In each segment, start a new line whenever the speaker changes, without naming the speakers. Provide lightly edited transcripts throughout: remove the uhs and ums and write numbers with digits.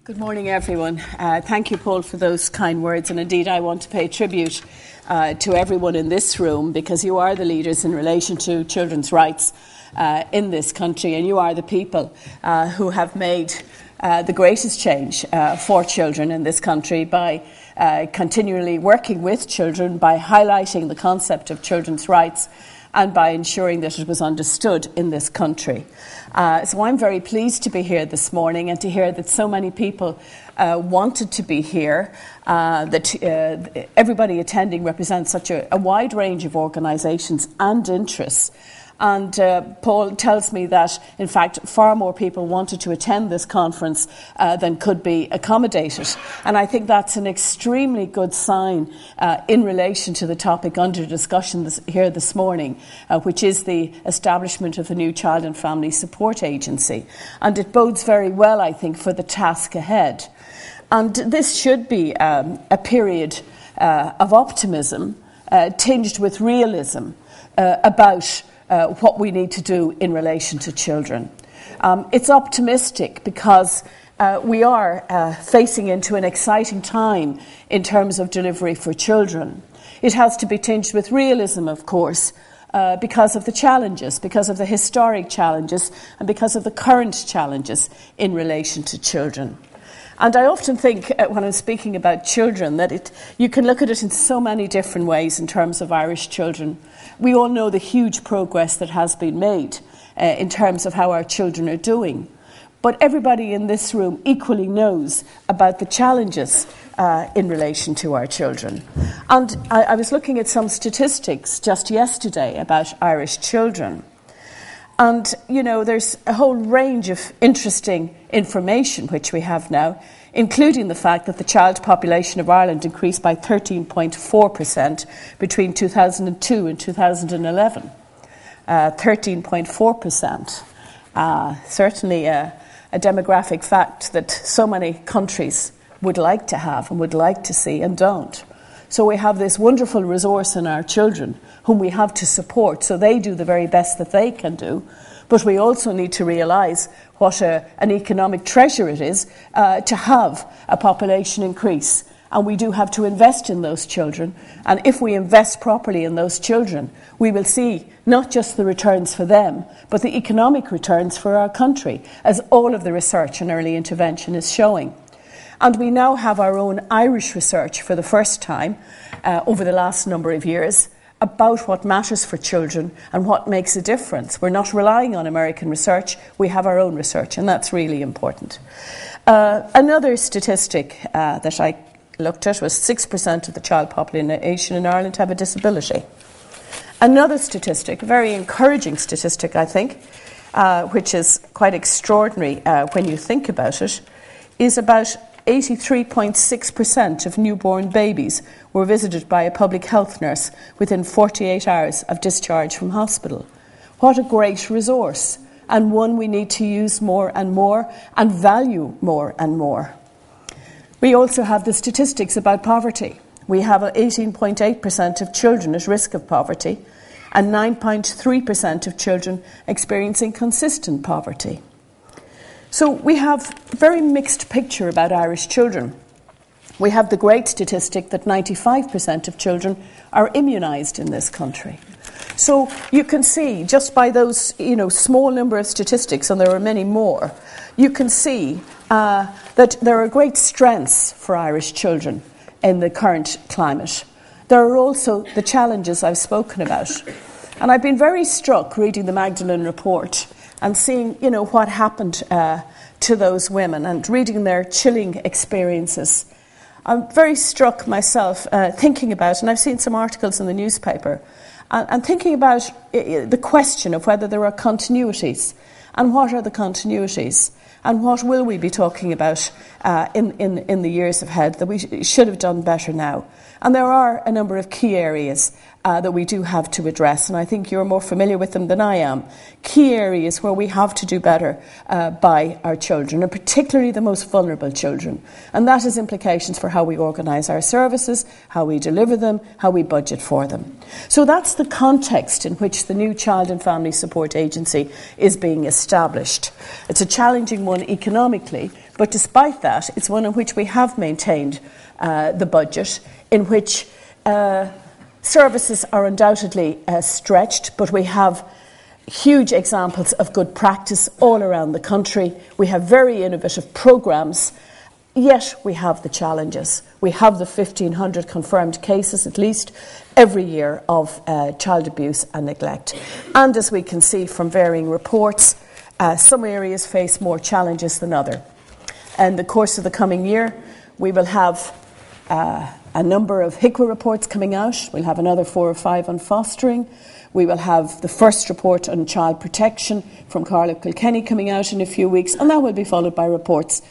Good morning, everyone. Thank you, Paul, for those kind words. And indeed, I want to pay tribute to everyone in this room, because you are the leaders in relation to children's rights in this country, and you are the people who have made the greatest change for children in this country by continually working with children, by highlighting the concept of children's rights, and by ensuring that it was understood in this country. So I'm very pleased to be here this morning and to hear that so many people wanted to be here, that everybody attending represents such a wide range of organisations and interests. And Paul tells me that, in fact, far more people wanted to attend this conference than could be accommodated. And I think that's an extremely good sign in relation to the topic under discussion here this morning, which is the establishment of the new Child and Family Support Agency. And it bodes very well, I think, for the task ahead. And this should be a period of optimism tinged with realism about what we need to do in relation to children. It's optimistic because we are facing into an exciting time in terms of delivery for children. It has to be tinged with realism, of course, because of the challenges, because of the historic challenges, and because of the current challenges in relation to children. And I often think, when I'm speaking about children, that you can look at it in so many different ways in terms of Irish children. We all know the huge progress that has been made in terms of how our children are doing. But everybody in this room equally knows about the challenges in relation to our children. And I was looking at some statistics just yesterday about Irish children. And, you know, there's a whole range of interesting information which we have now, including the fact that the child population of Ireland increased by 13.4% between 2002 and 2011. 13.4%. Certainly a demographic fact that so many countries would like to have and would like to see and don't. So we have this wonderful resource in our children whom we have to support so they do the very best that they can do. But we also need to realise what an economic treasure it is to have a population increase. And we do have to invest in those children. And if we invest properly in those children, we will see not just the returns for them, but the economic returns for our country, as all of the research on early intervention is showing. And we now have our own Irish research for the first time over the last number of years about what matters for children and what makes a difference. We're not relying on American research, we have our own research, and that's really important. Another statistic that I looked at was 6% of the child population in Ireland have a disability. Another statistic, a very encouraging statistic, I think, which is quite extraordinary when you think about it, is about 83.6% of newborn babies were visited by a public health nurse within 48 hours of discharge from hospital. What a great resource, and one we need to use more and value more and more. We also have the statistics about poverty. We have 18.8% of children at risk of poverty and 9.3% of children experiencing consistent poverty. So we have a very mixed picture about Irish children. We have the great statistic that 95% of children are immunised in this country. So you can see, just by those small number of statistics, and there are many more, you can see that there are great strengths for Irish children in the current climate. There are also the challenges I've spoken about. And I've been very struck reading the Magdalene report and seeing, what happened to those women and reading their chilling experiences. I'm very struck myself thinking about, and I've seen some articles in the newspaper, and thinking about the question of whether there are continuities, and what are the continuities, and what will we be talking about in the years ahead that we should have done better now. And there are a number of key areas that we do have to address, and I think you're more familiar with them than I am. Key areas where we have to do better by our children, and particularly the most vulnerable children. And that has implications for how we organise our services, how we deliver them, how we budget for them. So that's the context in which the new Child and Family Support Agency is being established. It's a challenging one economically, but despite that, it's one in which we have maintained the budget, in which services are undoubtedly stretched, but we have huge examples of good practice all around the country. We have very innovative programmes, yet we have the challenges. We have the 1,500 confirmed cases, at least, every year of child abuse and neglect. And as we can see from varying reports, some areas face more challenges than others. In the course of the coming year, we will have a number of HICWA reports coming out. We'll have another 4 or 5 on fostering. We will have the first report on child protection from Carla Kilkenny coming out in a few weeks, and that will be followed by reports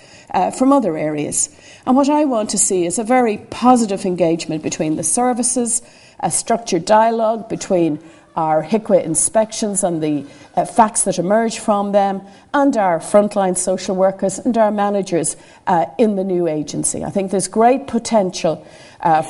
from other areas. And what I want to see is a very positive engagement between the services, a structured dialogue between our HICWA inspections and the facts that emerge from them, and our frontline social workers and our managers in the new agency. I think there's great potential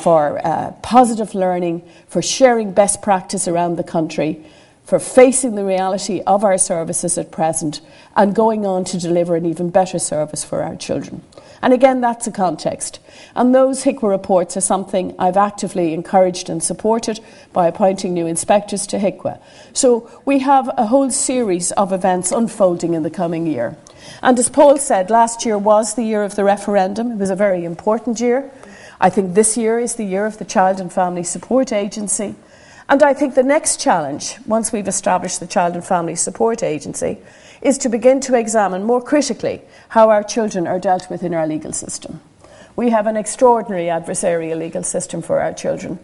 for positive learning, for sharing best practice around the country, for facing the reality of our services at present, and going on to deliver an even better service for our children. And again, that's a context. And those HICWA reports are something I've actively encouraged and supported by appointing new inspectors to HICWA. So we have a whole series of events unfolding in the coming year. And as Paul said, last year was the year of the referendum. It was a very important year. I think this year is the year of the Child and Family Support Agency. And I think the next challenge, once we've established the Child and Family Support Agency, is to begin to examine more critically how our children are dealt with in our legal system. We have an extraordinary adversarial legal system for our children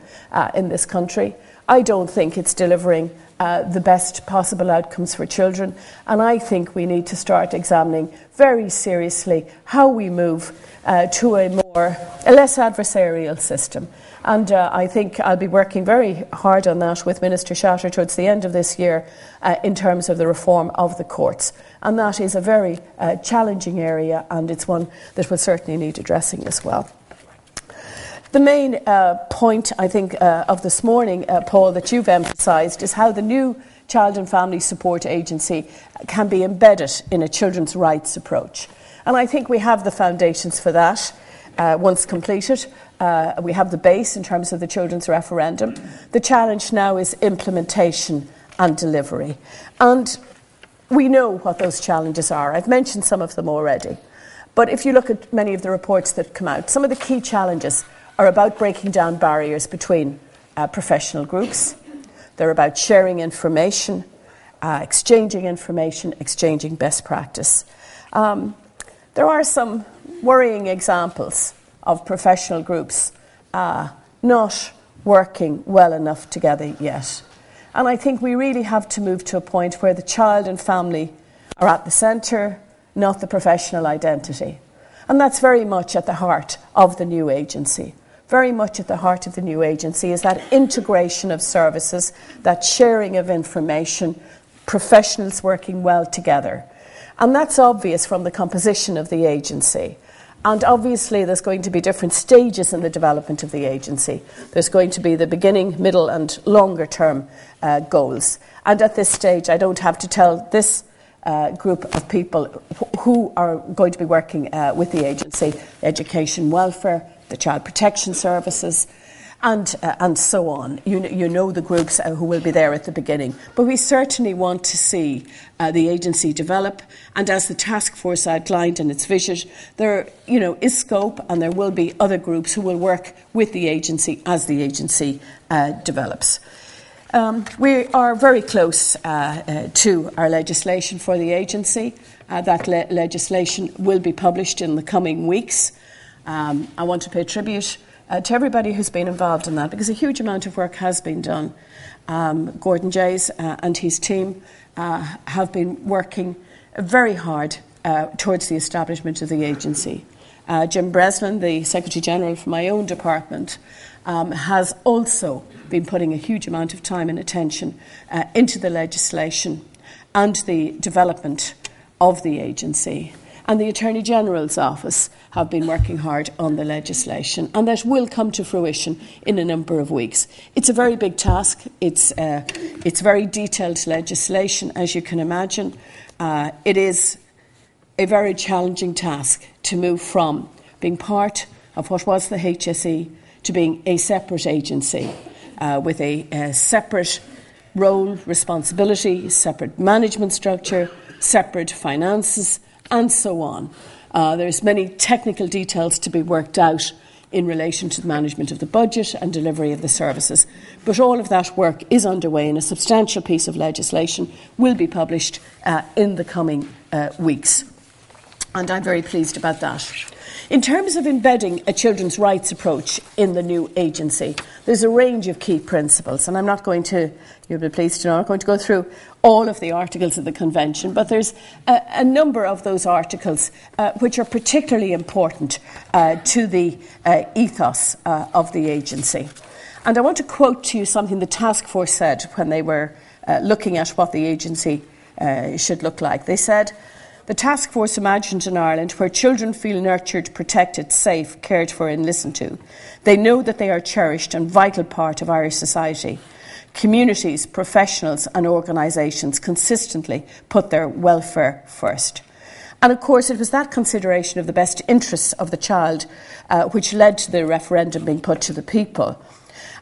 in this country. I don't think it's delivering the best possible outcomes for children, and I think we need to start examining very seriously how we move to a less adversarial system. And I think I'll be working very hard on that with Minister Shatter towards the end of this year in terms of the reform of the courts. And that is a very challenging area, and it's one that will certainly need addressing as well. The main point, I think, of this morning, Paul, that you've emphasised is how the new Child and Family Support Agency can be embedded in a children's rights approach. And I think we have the foundations for that once completed. We have the base in terms of the children's referendum. The challenge now is implementation and delivery. And we know what those challenges are. I've mentioned some of them already. But if you look at many of the reports that come out, some of the key challenges are about breaking down barriers between professional groups. They're about sharing information, exchanging best practice. There are some worrying examples of professional groups not working well enough together yet. And I think we really have to move to a point where the child and family are at the centre, not the professional identity. And that's very much at the heart of the new agency. Very much at the heart of the new agency is that integration of services, that sharing of information, professionals working well together. And that's obvious from the composition of the agency. And obviously there's going to be different stages in the development of the agency. There's going to be the beginning, middle and longer term goals. And at this stage I don't have to tell this group of people who are going to be working with the agency: education, welfare, the child protection services, and so on. You know the groups who will be there at the beginning. But we certainly want to see the agency develop, and as the task force outlined in its vision, there is scope, and there will be other groups who will work with the agency as the agency develops. We are very close to our legislation for the agency. That legislation will be published in the coming weeks. I want to pay tribute to everybody who's been involved in that, because a huge amount of work has been done. Gordon Jays and his team have been working very hard towards the establishment of the agency. Jim Breslin, the Secretary-General for my own department, has also been putting a huge amount of time and attention into the legislation and the development of the agency. And the Attorney General's office have been working hard on the legislation, and that will come to fruition in a number of weeks. It's a very big task. It's very detailed legislation, as you can imagine. It is a very challenging task to move from being part of what was the HSE to being a separate agency with a separate role, responsibility, separate management structure, separate finances, and so on. There's many technical details to be worked out in relation to the management of the budget and delivery of the services. But all of that work is underway, and a substantial piece of legislation will be published in the coming weeks. And I'm very pleased about that. In terms of embedding a children's rights approach in the new agency, there's a range of key principles, and I'm not going to, you'll be pleased to know, I'm not going to go through all of the articles of the Convention, but there's a number of those articles which are particularly important to the ethos of the agency. And I want to quote to you something the task force said when they were looking at what the agency should look like. They said, "The task force imagined an Ireland where children feel nurtured, protected, safe, cared for and listened to. They know that they are a cherished and vital part of Irish society. Communities, professionals and organisations consistently put their welfare first." And of course it was that consideration of the best interests of the child which led to the referendum being put to the people.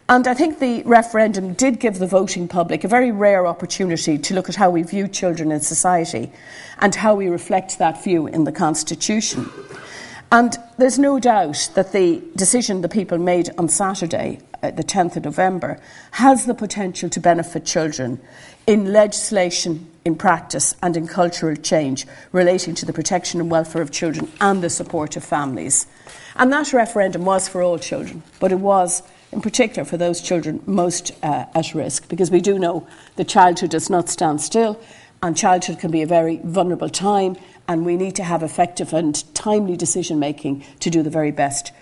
And I think the referendum did give the voting public a very rare opportunity to look at how we view children in society and how we reflect that view in the Constitution. And there's no doubt that the decision the people made on Saturday, the 10th of November, has the potential to benefit children in legislation, in practice and in cultural change relating to the protection and welfare of children and the support of families. And that referendum was for all children, but it was in particular for those children most at risk, because we do know that childhood does not stand still, and childhood can be a very vulnerable time, and we need to have effective and timely decision making to do the very best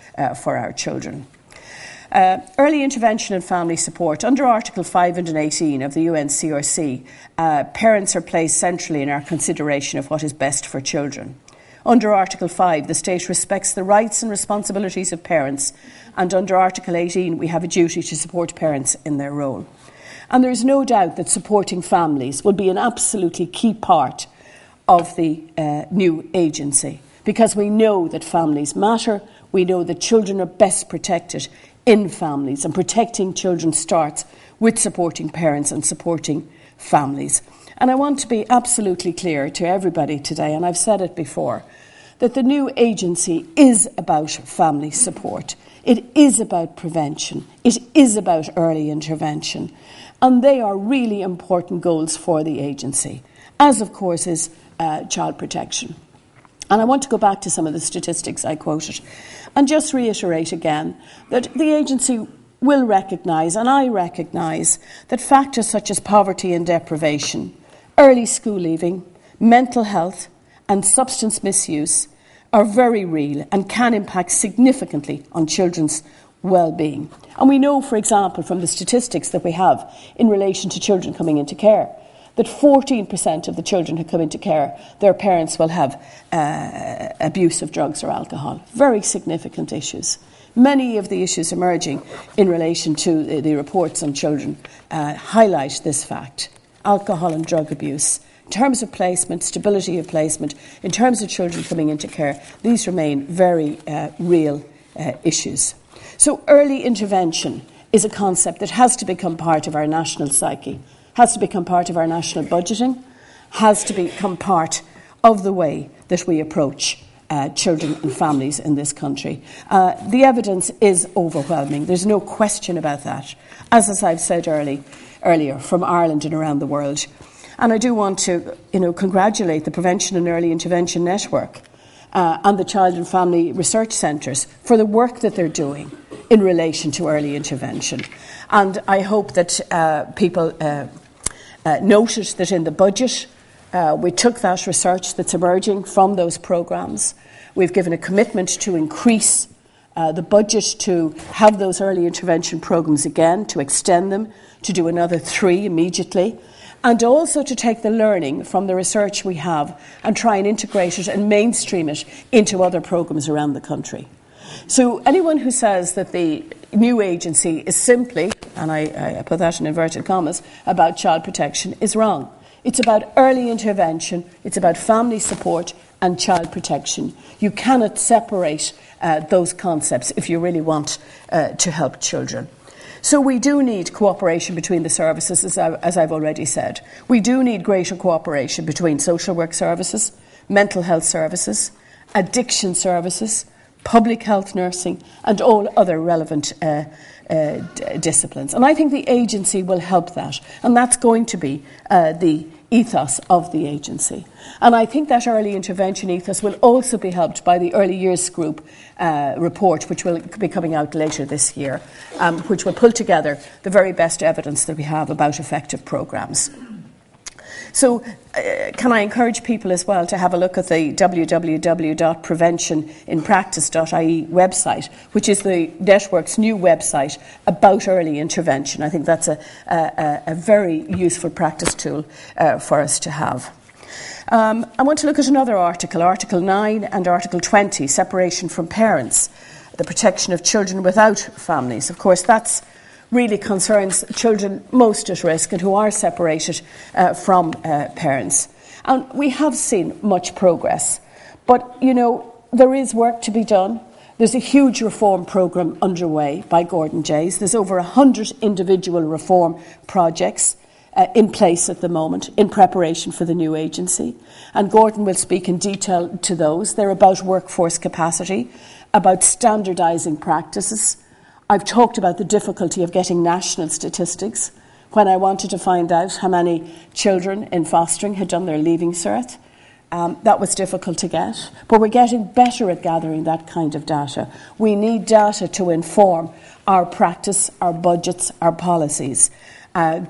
for our children. Early intervention and family support. Under Article 5 and 18 of the UNCRC, parents are placed centrally in our consideration of what is best for children. Under Article 5, the state respects the rights and responsibilities of parents, and under Article 18, we have a duty to support parents in their role. And there is no doubt that supporting families will be an absolutely key part of the new agency, because we know that families matter, we know that children are best protected in families, and protecting children starts with supporting parents and supporting families. And I want to be absolutely clear to everybody today, and I've said it before, that the new agency is about family support. It is about prevention. It is about early intervention. And they are really important goals for the agency, as of course is child protection. And I want to go back to some of the statistics I quoted and just reiterate again that the agency will recognise, and I recognise, that factors such as poverty and deprivation, early school leaving, mental health and substance misuse are very real and can impact significantly on children's well-being. And we know, for example, from the statistics that we have in relation to children coming into care, that 14% of the children who come into care, their parents will have abuse of drugs or alcohol. Very significant issues. Many of the issues emerging in relation to the reports on children highlight this fact. Alcohol and drug abuse. In terms of placement, stability of placement, in terms of children coming into care, these remain very real issues. So early intervention is a concept that has to become part of our national psyche, has to become part of our national budgeting, has to become part of the way that we approach children and families in this country. The evidence is overwhelming. There's no question about that, as I've said earlier, from Ireland and around the world. And I do want to congratulate the Prevention and Early Intervention Network and the Child and Family Research Centres for the work that they're doing in relation to early intervention. And I hope that people noted that in the budget we took that research that's emerging from those programmes. We've given a commitment to increase the budget to have those early intervention programmes again, to extend them, to do another 3 immediately, and also to take the learning from the research we have and try and integrate it and mainstream it into other programmes around the country. So anyone who says that the new agency is simply, and I put that in inverted commas, about child protection is wrong. It's about early intervention, it's about family support and child protection. You cannot separate those concepts if you really want to help children. So we do need cooperation between the services, as I've already said. We do need greater cooperation between social work services, mental health services, addiction services, public health nursing, and all other relevant disciplines. And I think the agency will help that, and that's going to be the ethos of the agency. And I think that early intervention ethos will also be helped by the early years group report, which will be coming out later this year, which will pull together the very best evidence that we have about effective programmes. So can I encourage people as well to have a look at the www.preventioninpractice.ie website, which is the network's new website about early intervention. I think that's a very useful practice tool for us to have. I want to look at another article, Article 9 and Article 20, separation from parents, the protection of children without families. Of course, that's really concerns children most at risk and who are separated from parents. And we have seen much progress. But, you know, there is work to be done. There's a huge reform programme underway by Gordon Jays. There's over 100 individual reform projects in place at the moment in preparation for the new agency. And Gordon will speak in detail to those. They're about workforce capacity, about standardising practices. I've talked about the difficulty of getting national statistics. When I wanted to find out how many children in fostering had done their leaving cert, that was difficult to get. But we're getting better at gathering that kind of data. We need data to inform our practice, our budgets, our policies.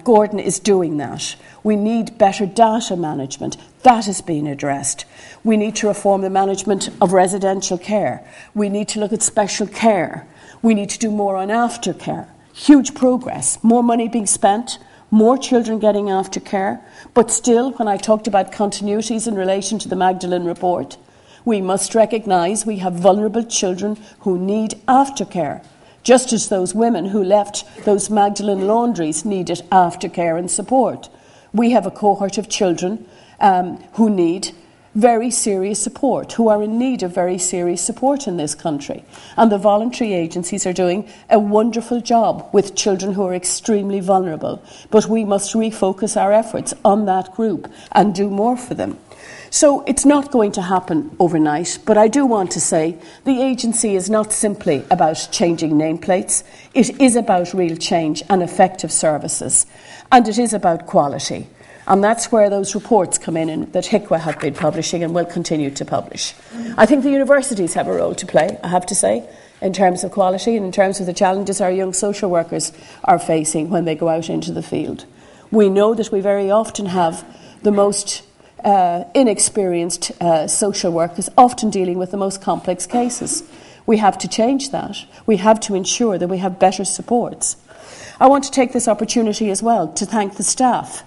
Gordon is doing that. We need better data management. That is being addressed. We need to reform the management of residential care. We need to look at special care. We need to do more on aftercare. Huge progress. More money being spent, more children getting aftercare. But still, when I talked about continuities in relation to the Magdalene report, we must recognise we have vulnerable children who need aftercare, just as those women who left those Magdalene laundries needed aftercare and support. We have a cohort of children who need very serious support, who are in need of very serious support in this country. And the voluntary agencies are doing a wonderful job with children who are extremely vulnerable. But we must refocus our efforts on that group and do more for them. So it's not going to happen overnight, but I do want to say the agency is not simply about changing nameplates. It is about real change and effective services. And it is about quality. And that's where those reports come in that HICWA have been publishing and will continue to publish. I think the universities have a role to play, I have to say, in terms of quality and in terms of the challenges our young social workers are facing when they go out into the field. We know that we very often have the most inexperienced social workers often dealing with the most complex cases. We have to change that. We have to ensure that we have better supports. I want to take this opportunity as well to thank the staff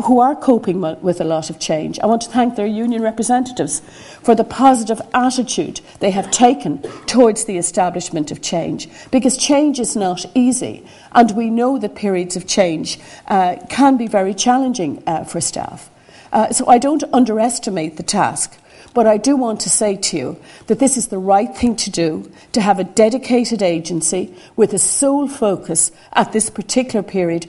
who are coping with a lot of change. I want to thank their union representatives for the positive attitude they have taken towards the establishment of change, because change is not easy, and we know that periods of change can be very challenging for staff. So I don't underestimate the task, but I do want to say to you that this is the right thing to do, to have a dedicated agency with a sole focus at this particular period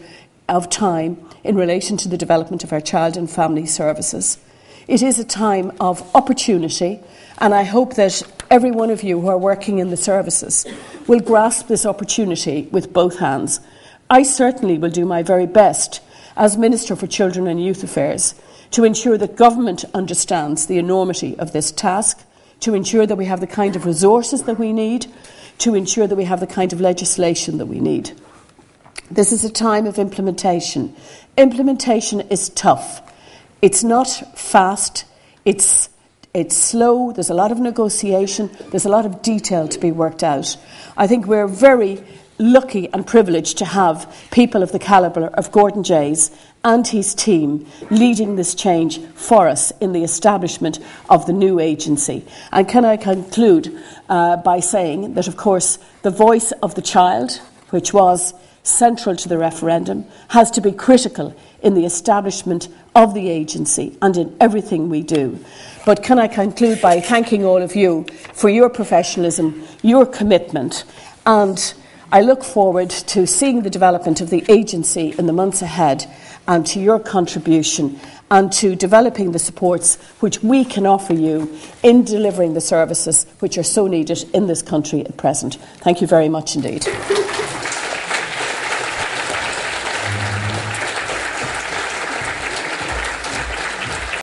of time in relation to the development of our child and family services. It is a time of opportunity, and I hope that every one of you who are working in the services will grasp this opportunity with both hands. I certainly will do my very best as Minister for Children and Youth Affairs to ensure that government understands the enormity of this task, to ensure that we have the kind of resources that we need, to ensure that we have the kind of legislation that we need. This is a time of implementation. Implementation is tough. It's not fast. It's It's slow, there's a lot of negotiation, there's a lot of detail to be worked out. I think we're very lucky and privileged to have people of the calibre of Gordon Jays and his team leading this change for us in the establishment of the new agency. And can I conclude by saying that, of course, the voice of the child, which was central to the referendum, has to be critical in the establishment of the agency and in everything we do. But can I conclude by thanking all of you for your professionalism, your commitment, and I look forward to seeing the development of the agency in the months ahead, and to your contribution and to developing the supports which we can offer you in delivering the services which are so needed in this country at present. Thank you very much indeed.